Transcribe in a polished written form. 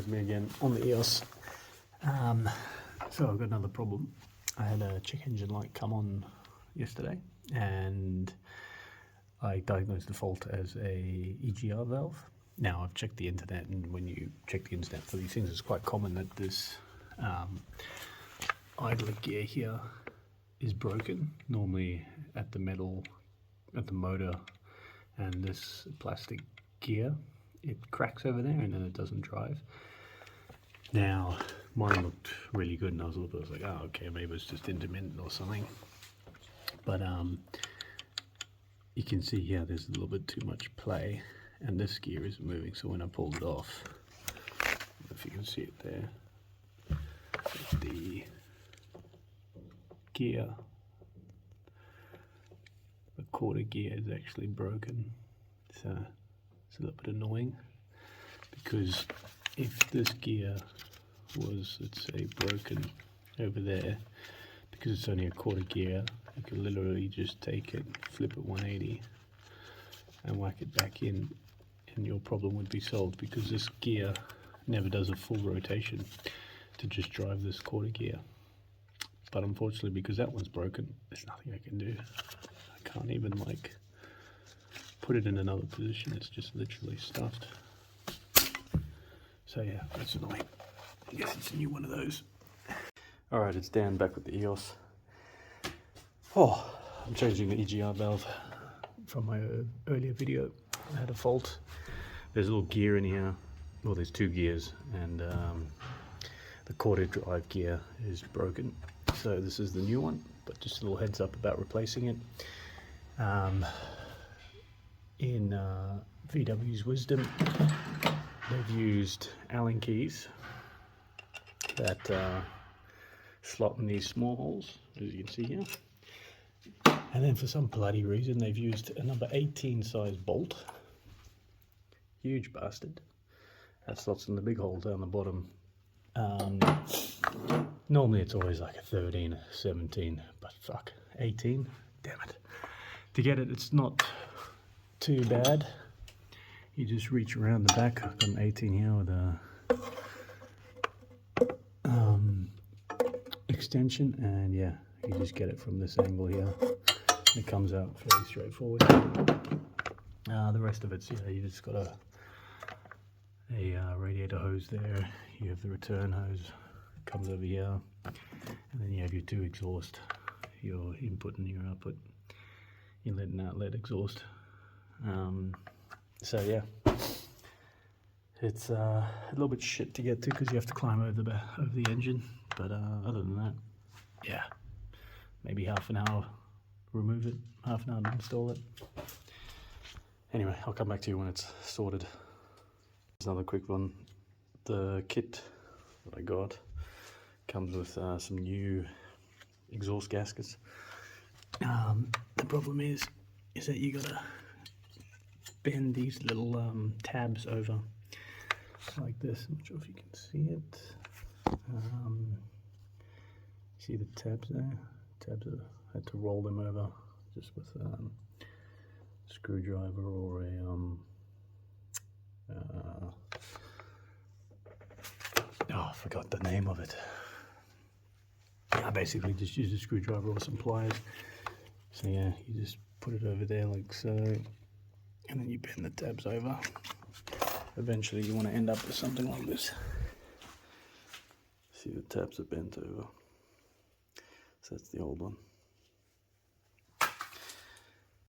it's me again on the EOS. So I've got another problem. I had a check engine light come on yesterday and I diagnosed the fault as a EGR valve. Now I've checked the internet, and when you check the internet for these things, it's quite common that this idler gear here is broken, normally at the metal, at the motor, and this plastic gear, it cracks over there and then it doesn't drive. Now mine looked really good and I was like, oh okay, maybe it's just intermittent or something, but you can see here there's a little bit too much play and this gear isn't moving. So when I pulled it off, I don't know if you can see it there, the gear, the quarter gear is actually broken. So it's a little bit annoying, because if this gear was, let's say, broken over there, because it's only a quarter gear, you could literally just take it, flip it 180 and whack it back in and your problem would be solved, because this gear never does a full rotation to just drive this quarter gear. But unfortunately, because that one's broken, there's nothing I can do. I can't even like put it in another position. It's just literally stuffed. So yeah, that's annoying. I guess it's a new one of those. Alright, it's Dan back with the EOS. Oh, I'm changing the EGR valve from my earlier video. I had a fault. There's a little gear in here. Well, there's two gears, and the quarter drive gear is broken. So this is the new one, but just a little heads up about replacing it. In VW's wisdom, they've used Allen keys that slot in these small holes, as you can see here. And then for some bloody reason, they've used a number 18 size bolt. Huge bastard. That slots in the big hole down the bottom. Normally it's always like a 13, 17, but fuck, 18, damn it. To get it, it's not too bad. You just reach around the back. I've got an 18 here with a extension, and yeah, you just get it from this angle here. It comes out fairly straightforward. The rest of it's, yeah, you just got a radiator hose there. You have the return hose, comes over here, and then you have your two exhaust, your input and your output, inlet and outlet exhaust. So yeah, it's a little bit shit to get to because you have to climb over the engine, but other than that, yeah, maybe half an hour remove it, half an hour to install it. Anyway, I'll come back to you when it's sorted. Here's another quick one. The kit that I got comes with some new exhaust gaskets. The problem is that you gotta bend these little tabs over like this. I'm not sure if you can see it. See the tabs there? Tabs I had to roll them over just with a screwdriver or a I forgot the name of it. I basically just use a screwdriver or some pliers. So yeah, you just put it over there like so, and then you bend the tabs over. Eventually you want to end up with something like this. See, the tabs are bent over. So that's the old one.